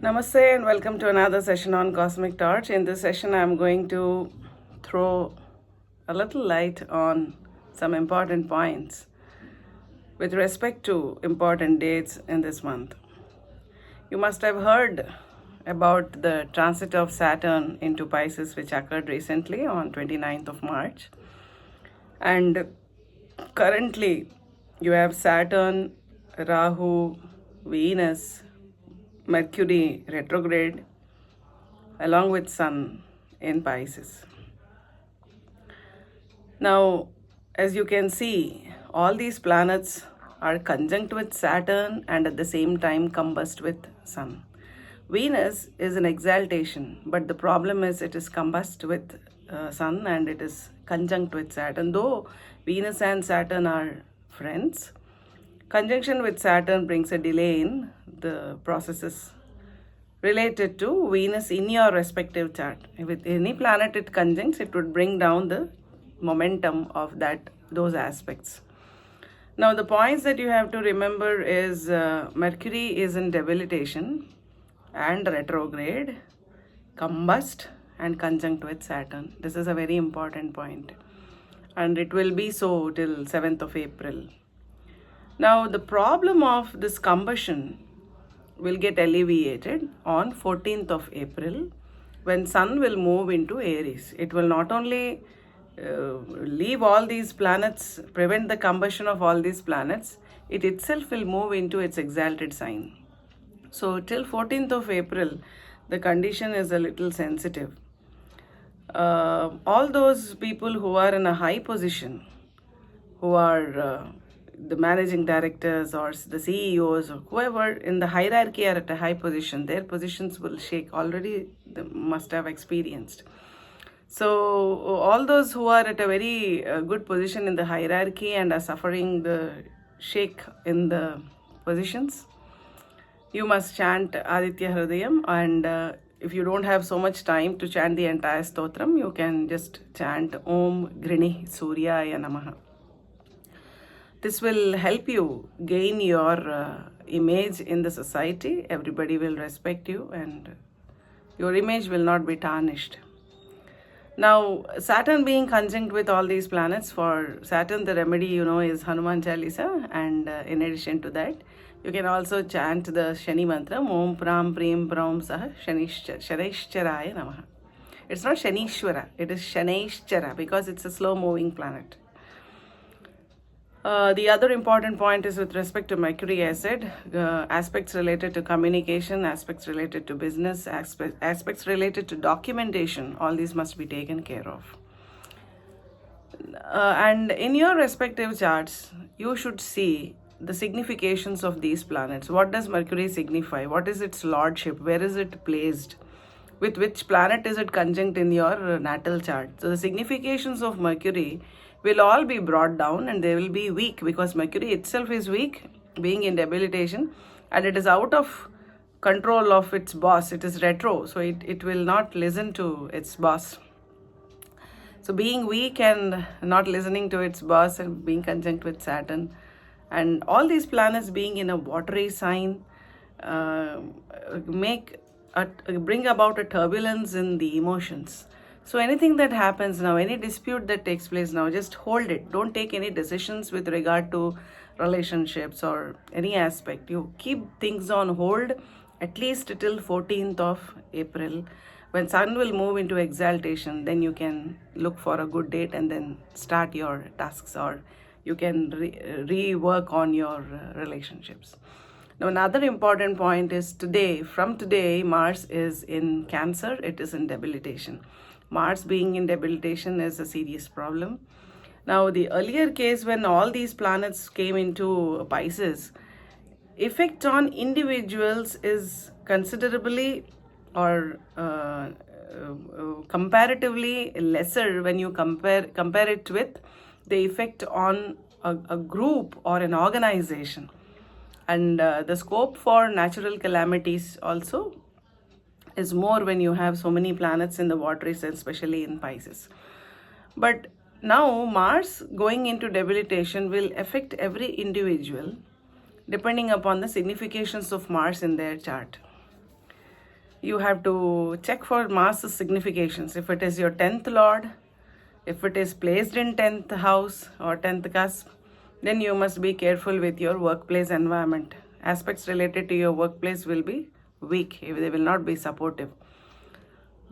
Namaste and welcome to another session on Cosmic Torch. In this session, I'm going to throw a little light on some important points with respect to important dates in this month. You must have heard about the transit of Saturn into Pisces, which occurred recently on 29th of March. And currently, you have Saturn, Rahu, Venus, Mercury retrograde, along with Sun in Pisces. Now, as you can see, all these planets are conjunct with Saturn and at the same time combust with Sun. Venus is an exaltation, but the problem is it is combust with Sun and it is conjunct with Saturn. Though Venus and Saturn are friends, conjunction with Saturn brings a delay in the processes related to Venus in your respective chart. With any planet it conjuncts, it would bring down the momentum of those aspects. Now, the points that you have to remember is Mercury is in debilitation and retrograde, combust, and conjunct with Saturn. This is a very important point, and it will be so till 7th of April. Now, the problem of this combustion will get alleviated on 14th of April when Sun will move into Aries. It will not only leave all these planets, prevent the combustion of all these planets, it itself will move into its exalted sign. So till 14th of April, the condition is a little sensitive. All those people who are in a high position, who are the managing directors or the CEOs or whoever in the hierarchy are at a high position, their positions will shake. Already they must have experienced. So all those who are at a very good position in the hierarchy and are suffering the shake in the positions, you must chant Aditya Hridayam, and if you don't have so much time to chant the entire stotram, you can just chant Om Grini Suryaya Namaha. This will help you gain your image in the society. Everybody will respect you and your image will not be tarnished. Now, Saturn being conjunct with all these planets, for Saturn the remedy is Hanuman Chalisa, and in addition to that, you can also chant the Shani mantra, Om Pram Prim Pram Sah Shanishcharaya Namaha. It's not Shanishwara, it is Shanishchara because it's a slow moving planet. The other important point is with respect to Mercury, I said, aspects related to communication, aspects related to business, aspects related to documentation, all these must be taken care of. And in your respective charts, you should see the significations of these planets. What does Mercury signify? What is its lordship? Where is it placed? With which planet is it conjunct in your natal chart? So the significations of Mercury will all be brought down and they will be weak because Mercury itself is weak, being in debilitation, and it is out of control of its boss. It is retro, so it will not listen to its boss. So being weak and not listening to its boss and being conjunct with Saturn, and all these planets being in a watery sign, bring about a turbulence in the emotions. So anything that happens now, any dispute that takes place now, just hold it. Don't take any decisions with regard to relationships or any aspect. You keep things on hold at least till 14th of April. When Sun will move into exaltation, then you can look for a good date and then start your tasks, or you can rework on your relationships. Now, another important point is from today, Mars is in Cancer, it is in debilitation. Mars being in debilitation is a serious problem. Now, the earlier case when all these planets came into Pisces, effect on individuals is considerably or comparatively lesser when you compare it with the effect on a group or an organization. And the scope for natural calamities also is more when you have so many planets in the watery sign, especially in Pisces. But now Mars going into debilitation will affect every individual depending upon the significations of Mars in their chart. you have to check for Mars's significations. If it is your 10th lord, if it is placed in 10th house or 10th cusp, then you must be careful with your workplace environment. Aspects related to your workplace will be weak, they will not be supportive.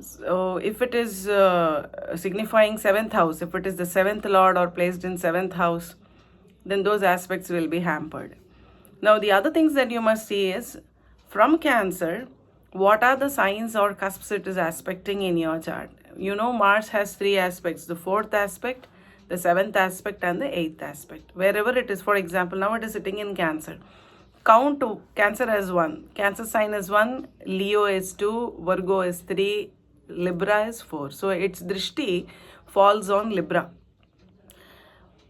So if it is signifying 7th house, if it is the 7th lord or placed in 7th house, then those aspects will be hampered. Now the other things that you must see is, from Cancer, what are the signs or cusps it is aspecting in your chart. You know, Mars has 3 aspects: the 4th aspect, the 7th aspect, and the 8th aspect. Wherever it is, for example, now it is sitting in Cancer. Count to Cancer as 1. Cancer sign is 1, Leo is 2, Virgo is 3, Libra is 4. So its drishti falls on Libra.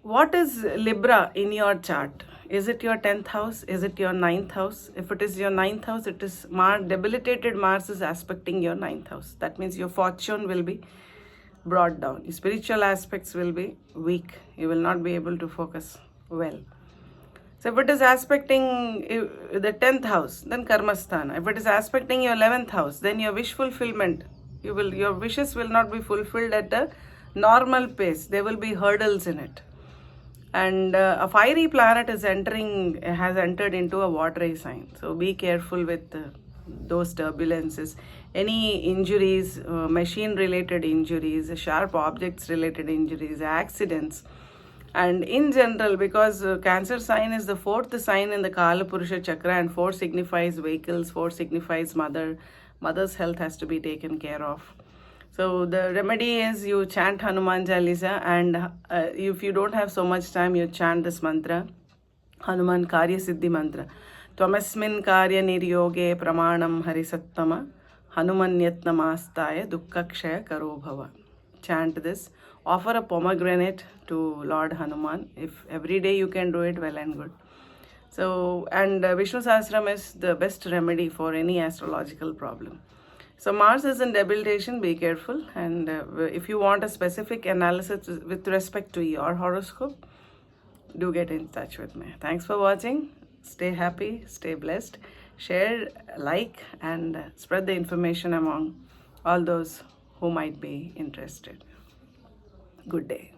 What is Libra in your chart? Is it your 10th house? Is it your 9th house? If it is your 9th house, it is debilitated Mars is aspecting your 9th house. That means your fortune will be brought down. Your spiritual aspects will be weak. You will not be able to focus well. So if it is aspecting the 10th house, then Karmasthana. If it is aspecting your 11th house, then your wish fulfillment, your wishes will not be fulfilled at a normal pace. There will be hurdles in it. And a fiery planet has entered into a watery sign. So be careful with those turbulences. Any injuries, machine related injuries, sharp objects related injuries, accidents. And in general, because Cancer sign is the 4th sign in the Kala Purusha Chakra, and 4 signifies vehicles, 4 signifies mother's health has to be taken care of. So the remedy is you chant Hanuman Jalisa, and if you don't have so much time, you chant this mantra, Hanuman Karya Siddhi mantra. Tvamasmin Karya Niryoge Pramanam Harisattama Hanumanyatnamastaya Dukkakshaya Karo Bhava. Chant this. Offer a pomegranate to Lord Hanuman. If every day you can do it, well and good. So, and Vishnu Sahasram is the best remedy for any astrological problem. So Mars is in debilitation, be careful. And if you want a specific analysis with respect to your horoscope, do get in touch with me. Thanks for watching. Stay happy, stay blessed. Share, like, and spread the information among all those who might be interested. Good day.